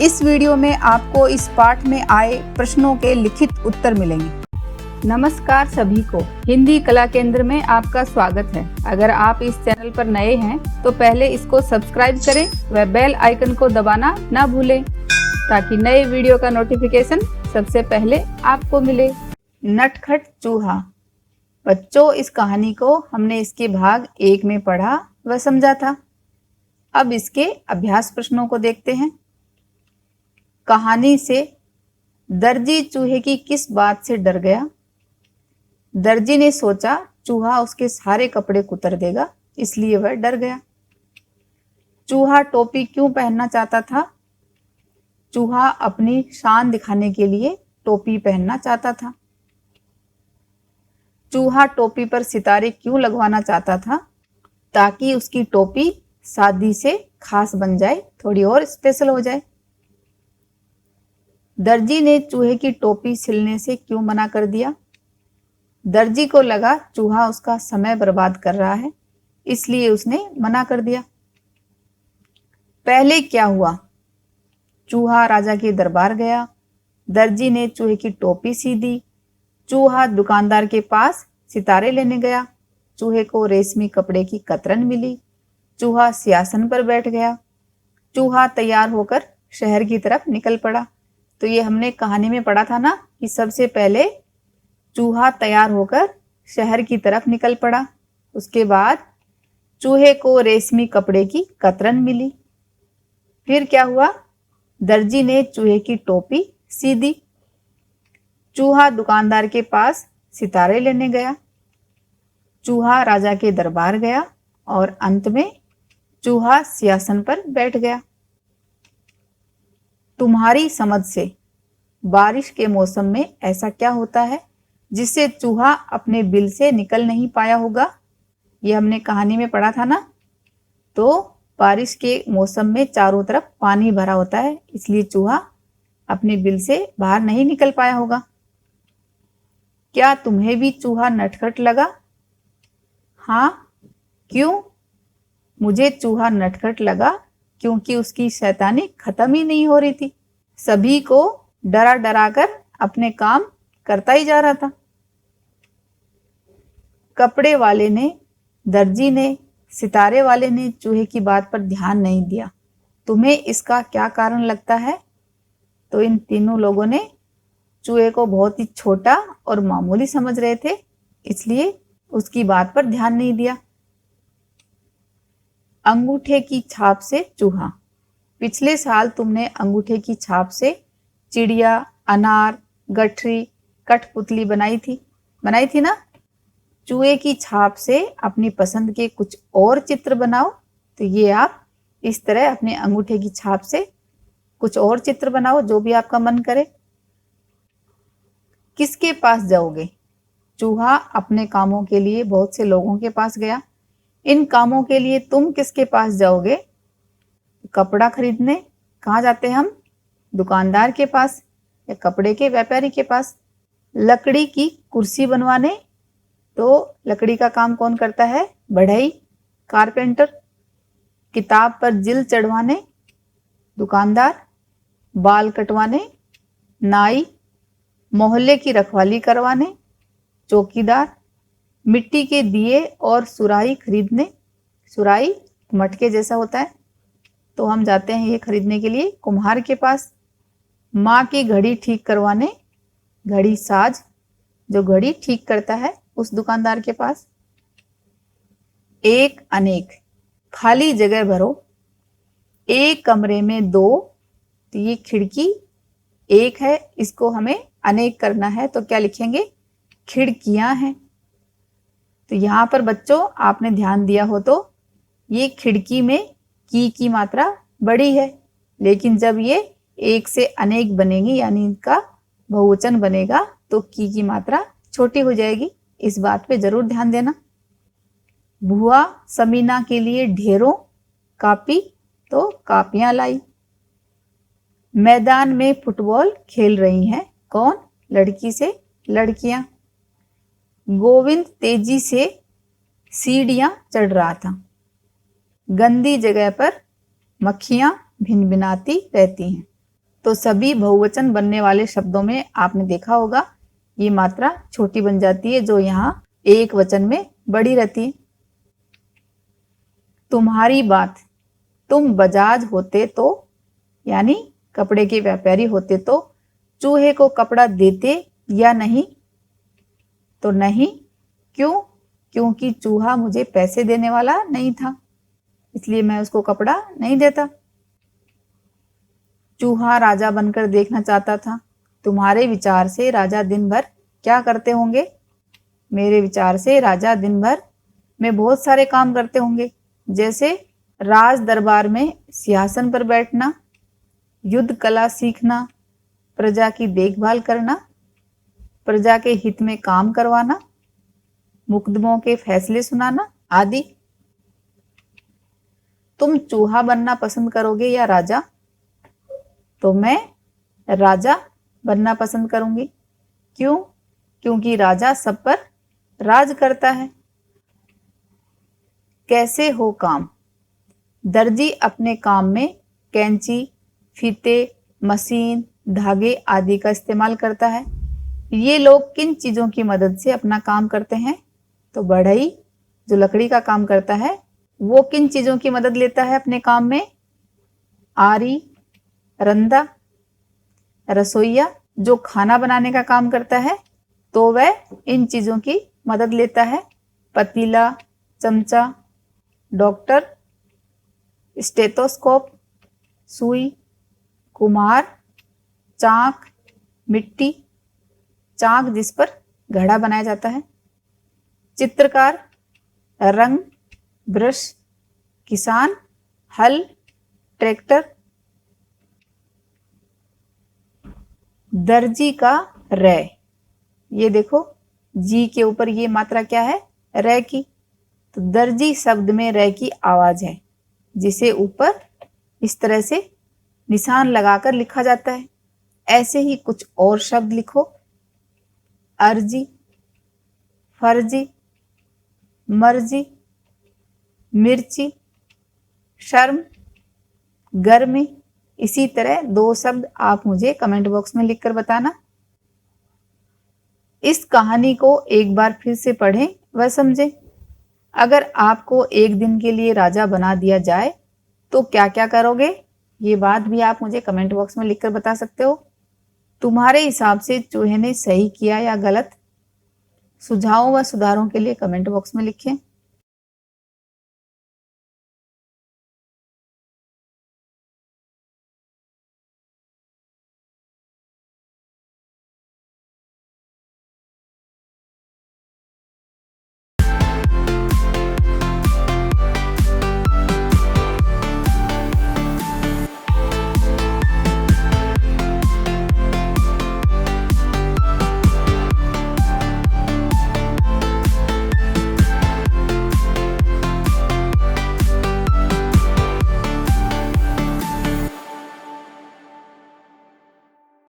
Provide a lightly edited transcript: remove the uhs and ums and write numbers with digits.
इस वीडियो में आपको इस पाठ में आए प्रश्नों के लिखित उत्तर मिलेंगे। नमस्कार सभी को, हिंदी कला केंद्र में आपका स्वागत है। अगर आप इस चैनल पर नए हैं तो पहले इसको सब्सक्राइब करें व बेल आइकन को दबाना ना भूलें ताकि नए वीडियो का नोटिफिकेशन सबसे पहले आपको मिले। नटखट चूहा। बच्चों, इस कहानी को हमने इसके भाग 1 में पढ़ा व समझा था। अब इसके अभ्यास प्रश्नों को देखते हैं। कहानी से दर्जी चूहे की किस बात से डर गया? दर्जी ने सोचा चूहा उसके सारे कपड़े कुतर देगा, इसलिए वह डर गया। चूहा टोपी क्यों पहनना चाहता था? चूहा अपनी शान दिखाने के लिए टोपी पहनना चाहता था। चूहा टोपी पर सितारे क्यों लगवाना चाहता था? ताकि उसकी टोपी शादी से खास बन जाए, थोड़ी और स्पेशल हो जाए। दर्जी ने चूहे की टोपी सिलने से क्यों मना कर दिया? दर्जी को लगा चूहा उसका समय बर्बाद कर रहा है, इसलिए उसने मना कर दिया। पहले क्या हुआ? चूहा राजा के दरबार गया। दर्जी ने चूहे की टोपी सी दी। चूहा दुकानदार के पास सितारे लेने गया। चूहे को रेशमी कपड़े की कतरन मिली। चूहा सिंहासन पर बैठ गया। चूहा तैयार होकर शहर की तरफ निकल पड़ा। तो ये हमने कहानी में पढ़ा था ना कि सबसे पहले चूहा तैयार होकर शहर की तरफ निकल पड़ा। उसके बाद चूहे को रेशमी कपड़े की कतरन मिली। फिर क्या हुआ? दर्जी ने चूहे की टोपी सी दी। चूहा दुकानदार के पास सितारे लेने गया। चूहा राजा के दरबार गया और अंत में चूहा सिंहासन पर बैठ गया। तुम्हारी समझ से बारिश के मौसम में ऐसा क्या होता है जिससे चूहा अपने बिल से निकल नहीं पाया होगा? ये हमने कहानी में पढ़ा था ना। तो बारिश के मौसम में चारों तरफ पानी भरा होता है, इसलिए चूहा अपने बिल से बाहर नहीं निकल पाया होगा। क्या तुम्हें भी चूहा नटखट लगा? हाँ, क्यों? मुझे चूहा नटखट लगा क्योंकि उसकी शैतानी खत्म ही नहीं हो रही थी। सभी को डरा डरा कर अपने काम करता ही जा रहा था। कपड़े वाले ने, दर्जी ने, सितारे वाले ने चूहे की बात पर ध्यान नहीं दिया। तुम्हें इसका क्या कारण लगता है? तो इन तीनों लोगों ने चूहे को बहुत ही छोटा और मामूली समझ रहे थे, इसलिए उसकी बात पर ध्यान नहीं दिया। अंगूठे की छाप से चूहा। पिछले साल तुमने अंगूठे की छाप से चिड़िया, अनार, गठरी, कठपुतली बनाई थी ना। चूहे की छाप से अपनी पसंद के कुछ और चित्र बनाओ। तो ये आप इस तरह अपने अंगूठे की छाप से कुछ और चित्र बनाओ, जो भी आपका मन करे। किसके पास जाओगे? चूहा अपने कामों के लिए बहुत से लोगों के पास गया। इन कामों के लिए तुम किसके पास जाओगे? कपड़ा खरीदने कहाँ जाते हैं हम? दुकानदार के पास या कपड़े के व्यापारी के पास। लकड़ी की कुर्सी बनवाने, तो लकड़ी का काम कौन करता है? बढ़ई, कारपेंटर। किताब पर जिल चढ़वाने, दुकानदार। बाल कटवाने, नाई। मोहल्ले की रखवाली करवाने, चौकीदार। मिट्टी के दिए और सुराही खरीदने, सुराही मटके जैसा होता है, तो हम जाते हैं ये खरीदने के लिए कुम्हार के पास। माँ की घड़ी ठीक करवाने, घड़ी साज, जो घड़ी ठीक करता है, उस दुकानदार के पास। एक अनेक, खाली जगह भरो। एक कमरे में 2, तो ये खिड़की एक है, इसको हमें अनेक करना है, तो क्या लिखेंगे? खिड़कियां हैं। तो यहां पर बच्चों आपने ध्यान दिया हो तो ये खिड़की में की मात्रा बड़ी है, लेकिन जब ये एक से अनेक बनेगी यानी इनका बहुवचन बनेगा तो की मात्रा छोटी हो जाएगी। इस बात पे जरूर ध्यान देना। बुआ समीना के लिए ढेरों कापी, तो कापियां लाई। मैदान में फुटबॉल खेल रही हैं, कौन? लड़की से लड़कियां। गोविंद तेजी से सीढ़ियां चढ़ रहा था। गंदी जगह पर मक्खियां भिनभिनाती रहती हैं। तो सभी बहुवचन बनने वाले शब्दों में आपने देखा होगा ये मात्रा छोटी बन जाती है, जो यहाँ एक वचन में बड़ी रहती है। तुम्हारी बात, तुम बजाज होते तो, यानी कपड़े के व्यापारी होते तो चूहे को कपड़ा देते या नहीं? तो नहीं। क्यों? क्योंकि चूहा मुझे पैसे देने वाला नहीं था, इसलिए मैं उसको कपड़ा नहीं देता। चूहा राजा बनकर देखना चाहता था। तुम्हारे विचार से राजा दिन भर क्या करते होंगे? मेरे विचार से राजा दिन भर में बहुत सारे काम करते होंगे, जैसे राज दरबार में सिंहासन पर बैठना, युद्ध कला सीखना, प्रजा की देखभाल करना, प्रजा के हित में काम करवाना, मुकदमों के फैसले सुनाना आदि। तुम चूहा बनना पसंद करोगे या राजा? तो मैं राजा बनना पसंद करूंगी। क्यों? क्योंकि राजा सब पर राज करता है। कैसे हो काम? दर्जी अपने काम में कैंची, फीते, मशीन, धागे आदि का इस्तेमाल करता है। ये लोग किन चीजों की मदद से अपना काम करते हैं? तो बढ़ई जो लकड़ी का काम करता है वो किन चीजों की मदद लेता है अपने काम में? आरी, रंदा। रसोइया जो खाना बनाने का काम करता है तो वह इन चीजों की मदद लेता है। पतीला, चमचा। डॉक्टर स्टेथोस्कोप, सुई। कुम्हार चाक, मिट्टी, चाक जिस पर घड़ा बनाया जाता है। चित्रकार रंग, ब्रश। किसान हल, ट्रैक्टर। दर्जी का रै, ये देखो जी के ऊपर ये मात्रा क्या है? रै की। तो दर्जी शब्द में रै की आवाज है, जिसे ऊपर इस तरह से निशान लगाकर लिखा जाता है। ऐसे ही कुछ और शब्द लिखो। अर्जी, फर्जी, मर्जी, मिर्ची, शर्म, गर्मी। इसी तरह 2 शब्द आप मुझे कमेंट बॉक्स में लिखकर बताना। इस कहानी को एक बार फिर से पढ़ें व समझें। अगर आपको एक दिन के लिए राजा बना दिया जाए तो क्या क्या करोगे? ये बात भी आप मुझे कमेंट बॉक्स में लिखकर बता सकते हो। तुम्हारे हिसाब से चूहे ने सही किया या गलत? सुझावों व सुधारों के लिए कमेंट बॉक्स में लिखें।